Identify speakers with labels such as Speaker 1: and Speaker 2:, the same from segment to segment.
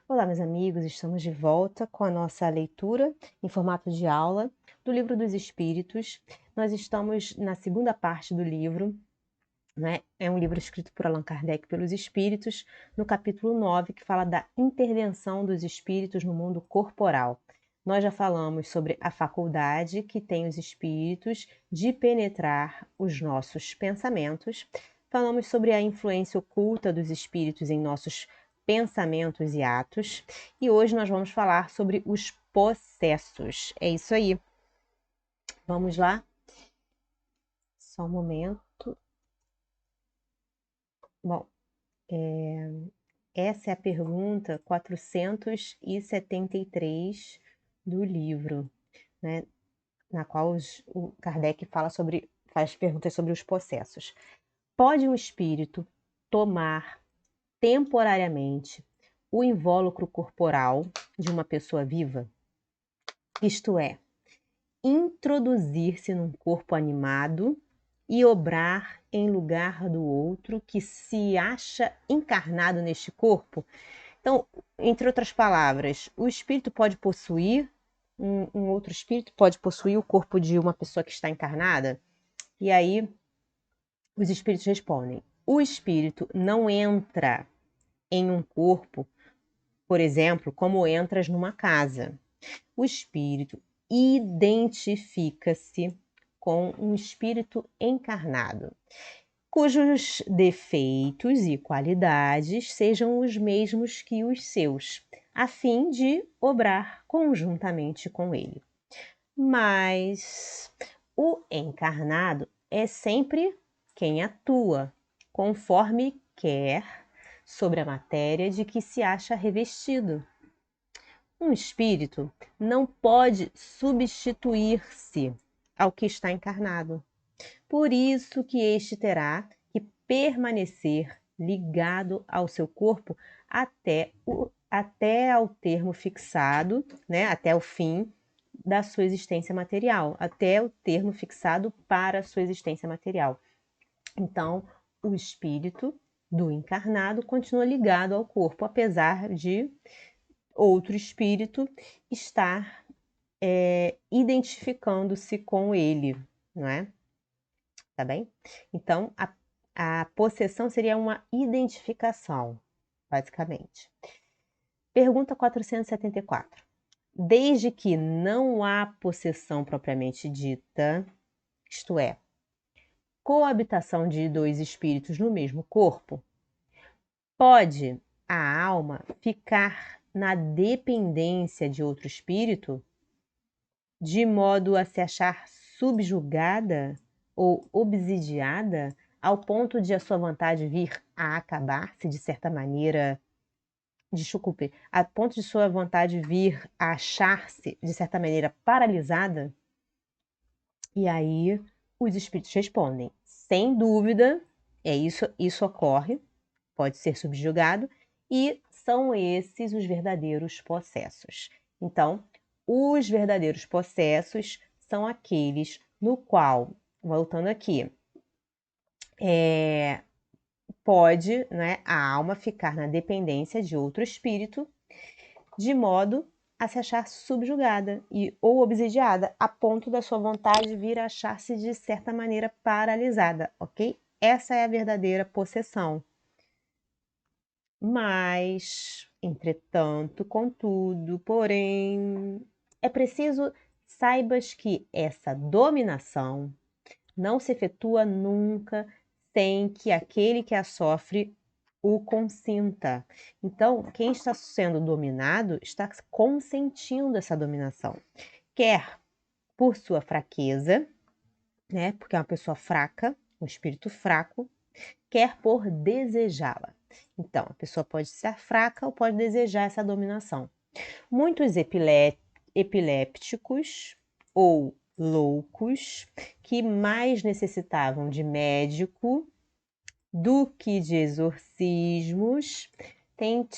Speaker 1: Olá, meus amigos, estamos de volta com a nossa leitura em formato de aula do Livro dos Espíritos. Nós estamos na segunda parte do livro, né? É um livro escrito por Allan Kardec pelos Espíritos, no capítulo 9, que fala da intervenção dos espíritos no mundo corporal. Nós já falamos sobre a faculdade que tem os espíritos de penetrar os nossos pensamentos. Falamos sobre a influência oculta dos espíritos em nossos pensamentos e atos. E hoje nós vamos falar sobre os possessos. É isso aí. Vamos lá? Só um momento. Bom, essa é a pergunta 473 do livro, né, na qual o Kardec faz perguntas sobre os possessos. Pode um espírito tomar temporariamente o invólucro corporal de uma pessoa viva? Isto é, introduzir-se num corpo animado e obrar em lugar do outro que se acha encarnado neste corpo? Então, entre outras palavras, o espírito pode possuir, um outro espírito pode possuir o corpo de uma pessoa que está encarnada? E aí, os espíritos respondem: o espírito não entra em um corpo, por exemplo, como entras numa casa. O espírito identifica-se com um espírito encarnado, cujos defeitos e qualidades sejam os mesmos que os seus, a fim de obrar conjuntamente com ele. Mas o encarnado é sempre quem atua, conforme quer, sobre a matéria de que se acha revestido. Um espírito não pode substituir-se ao que está encarnado. Por isso que este terá que permanecer ligado ao seu corpo até ao termo fixado, né, até o fim da sua existência material, até o termo fixado para a sua existência material. Então, o espírito do encarnado continua ligado ao corpo, apesar de outro espírito estar identificando-se com ele, não é? Tá bem? Então, a possessão seria uma identificação, basicamente. Pergunta 474. Desde que não há possessão propriamente dita, isto é, coabitação de dois espíritos no mesmo corpo, pode a alma ficar na dependência de outro espírito, de modo a se achar subjugada ou obsidiada, ao ponto de a sua vontade vir a acabar-se de certa maneira, desculpe, a ponto de sua vontade vir a achar-se de certa maneira paralisada? E aí os espíritos respondem: sem dúvida, isso ocorre, pode ser subjugado, e são esses os verdadeiros possessos. Então, os verdadeiros possessos são aqueles no qual, voltando aqui, pode, né, a alma ficar na dependência de outro espírito, de modo a se achar subjugada ou obsidiada, a ponto da sua vontade vir a achar-se de certa maneira paralisada, ok? Essa é a verdadeira possessão. Mas, entretanto, contudo, porém, é preciso saibas que essa dominação não se efetua nunca sem que aquele que a sofre o consinta. Então, quem está sendo dominado está consentindo essa dominação. Quer por sua fraqueza, né? Porque é uma pessoa fraca, um espírito fraco, quer por desejá-la. Então, a pessoa pode ser fraca ou pode desejar essa dominação. Muitos epilépticos ou loucos que mais necessitavam de médico do que de exorcismos têm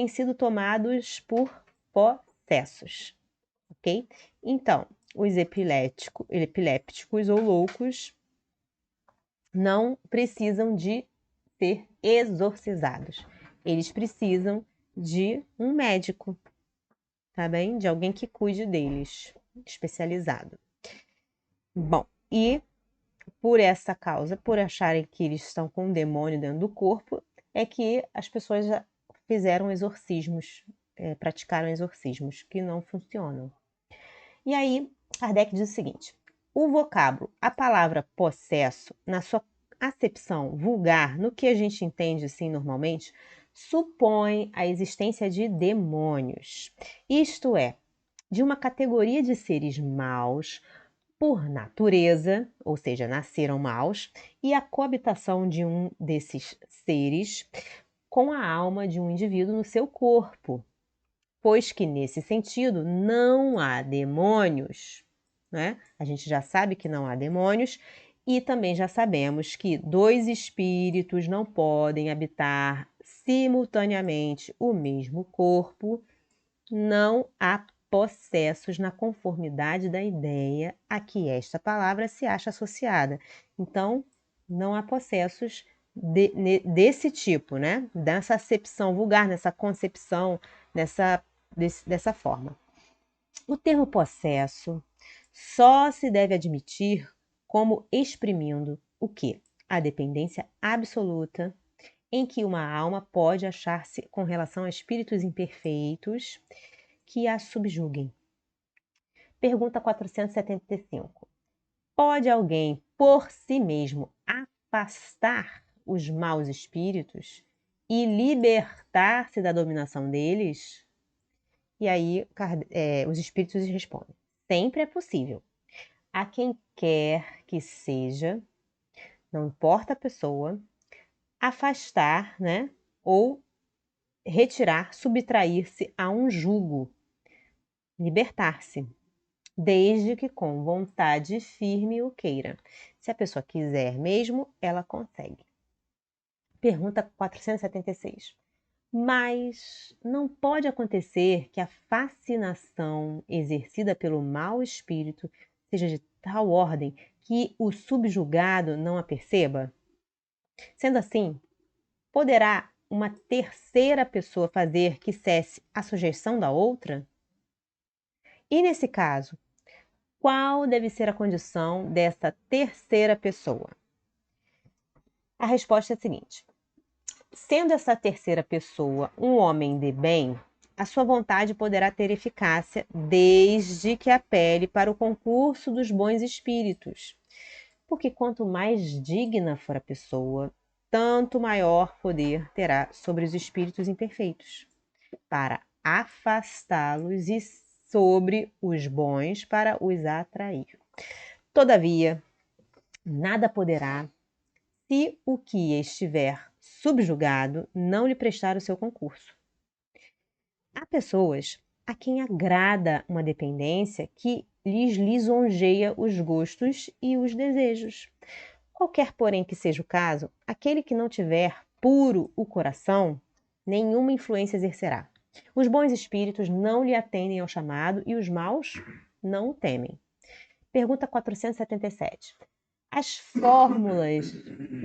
Speaker 1: sido tomados por possessos, ok? Então, os epilépticos ou loucos não precisam de ser exorcizados. Eles precisam de um médico, tá bem? De alguém que cuide deles, especializado. Bom, e por essa causa, por acharem que eles estão com um demônio dentro do corpo, é que as pessoas já fizeram exorcismos, praticaram exorcismos, que não funcionam. E aí, Kardec diz o seguinte: o vocábulo, a palavra possesso, na sua acepção vulgar, no que a gente entende assim normalmente, supõe a existência de demônios. Isto é, de uma categoria de seres maus por natureza, ou seja, nasceram maus, e a coabitação de um desses seres com a alma de um indivíduo no seu corpo, pois que nesse sentido não há demônios, né? A gente já sabe que não há demônios e também já sabemos que dois espíritos não podem habitar simultaneamente o mesmo corpo, não há possessos na conformidade da ideia a que esta palavra se acha associada. Então, não há possessos desse tipo, né? Dessa acepção vulgar, nessa concepção, dessa forma. O termo possesso só se deve admitir como exprimindo o quê? A dependência absoluta em que uma alma pode achar-se com relação a espíritos imperfeitos que a subjuguem. Pergunta 475. Pode alguém, por si mesmo, afastar os maus espíritos e libertar-se da dominação deles? E aí os espíritos respondem: sempre é possível. A quem quer que seja, não importa a pessoa, afastar, né, ou retirar, subtrair-se a um jugo, libertar-se, desde que com vontade firme o queira. Se a pessoa quiser mesmo, ela consegue. Pergunta 476. Mas não pode acontecer que a fascinação exercida pelo mau espírito seja de tal ordem que o subjugado não a perceba? Sendo assim, poderá uma terceira pessoa fazer que cesse a sujeição da outra? E nesse caso, qual deve ser a condição dessa terceira pessoa? A resposta é a seguinte: sendo essa terceira pessoa um homem de bem, a sua vontade poderá ter eficácia desde que apele para o concurso dos bons espíritos. Porque quanto mais digna for a pessoa, tanto maior poder terá sobre os espíritos imperfeitos, para afastá-los e sobre os bons para os atrair. Todavia, nada poderá, se o que estiver subjugado não lhe prestar o seu concurso. Há pessoas a quem agrada uma dependência que lhes lisonjeia os gostos e os desejos. Qualquer, porém, que seja o caso, aquele que não tiver puro o coração, nenhuma influência exercerá. Os bons espíritos não lhe atendem ao chamado e os maus não o temem. Pergunta 477. As fórmulas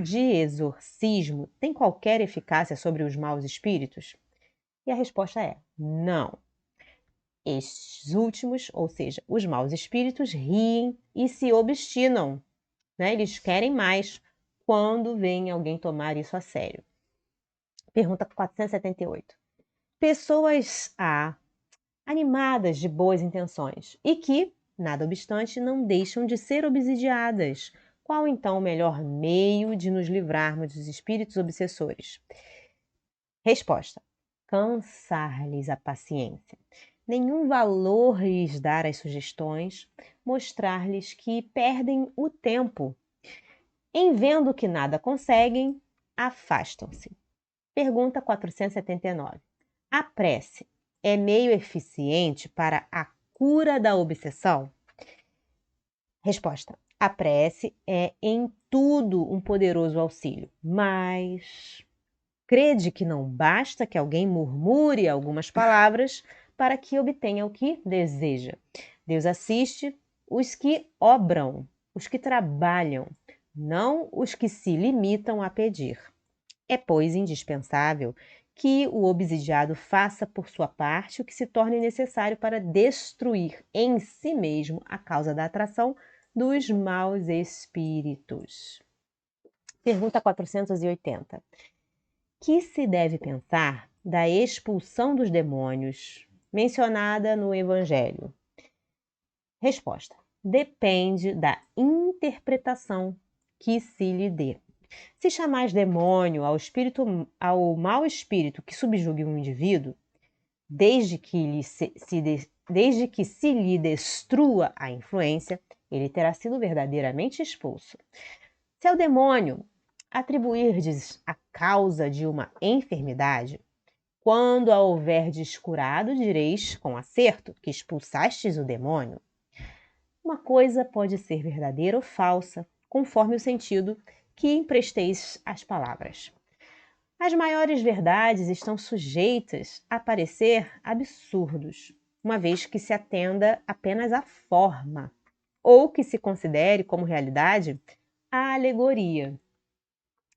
Speaker 1: de exorcismo têm qualquer eficácia sobre os maus espíritos? E a resposta é não. Estes últimos, ou seja, os maus espíritos, riem e se obstinam, né? Eles querem mais quando vem alguém tomar isso a sério. Pergunta 478. Pessoas animadas de boas intenções e que, nada obstante, não deixam de ser obsidiadas. Qual então o melhor meio de nos livrarmos dos espíritos obsessores? Resposta: cansar-lhes a paciência. Nenhum valor lhes dar as sugestões, mostrar-lhes que perdem o tempo. Em vendo que nada conseguem, afastam-se. Pergunta 479. A prece é meio eficiente para a cura da obsessão? Resposta: a prece é em tudo um poderoso auxílio, mas crede que não basta que alguém murmure algumas palavras para que obtenha o que deseja. Deus assiste os que obram, os que trabalham, não os que se limitam a pedir. É, pois, indispensável que o obsidiado faça por sua parte o que se torne necessário para destruir em si mesmo a causa da atração dos maus espíritos. Pergunta 480. Que se deve pensar da expulsão dos demônios mencionada no Evangelho? Resposta: depende da interpretação que se lhe dê. Se chamais demônio ao mau espírito que subjugue um indivíduo, desde que se lhe destrua a influência, ele terá sido verdadeiramente expulso. Se ao demônio atribuirdes a causa de uma enfermidade, quando a houverdes curado, direis com acerto que expulsastes o demônio. Uma coisa pode ser verdadeira ou falsa, conforme o sentido que empresteis às palavras. As maiores verdades estão sujeitas a parecer absurdos, uma vez que se atenda apenas à forma, ou que se considere como realidade a alegoria.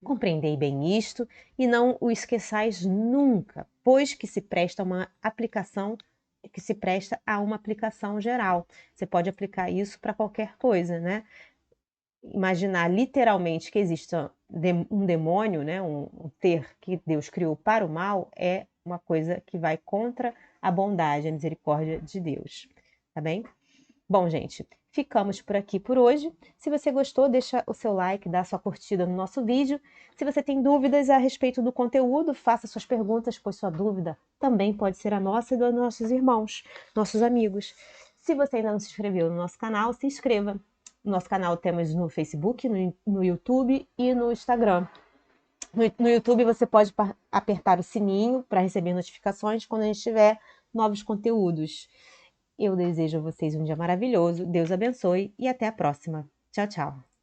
Speaker 1: Compreendei bem isto e não o esqueçais nunca, pois que se presta a uma aplicação geral. Você pode aplicar isso para qualquer coisa, né? Imaginar literalmente que exista um demônio, né, um ser que Deus criou para o mal, é uma coisa que vai contra a bondade, a misericórdia de Deus, tá bem? Bom, gente, ficamos por aqui por hoje. Se você gostou, deixa o seu like, dá sua curtida no nosso vídeo. Se você tem dúvidas a respeito do conteúdo, faça suas perguntas, pois sua dúvida também pode ser a nossa e dos nossos irmãos, nossos amigos. Se você ainda não se inscreveu no nosso canal, se inscreva. No nosso canal temos no Facebook, no YouTube e no Instagram. No YouTube você pode apertar o sininho para receber notificações quando a gente tiver novos conteúdos. Eu desejo a vocês um dia maravilhoso, Deus abençoe e até a próxima. Tchau, tchau.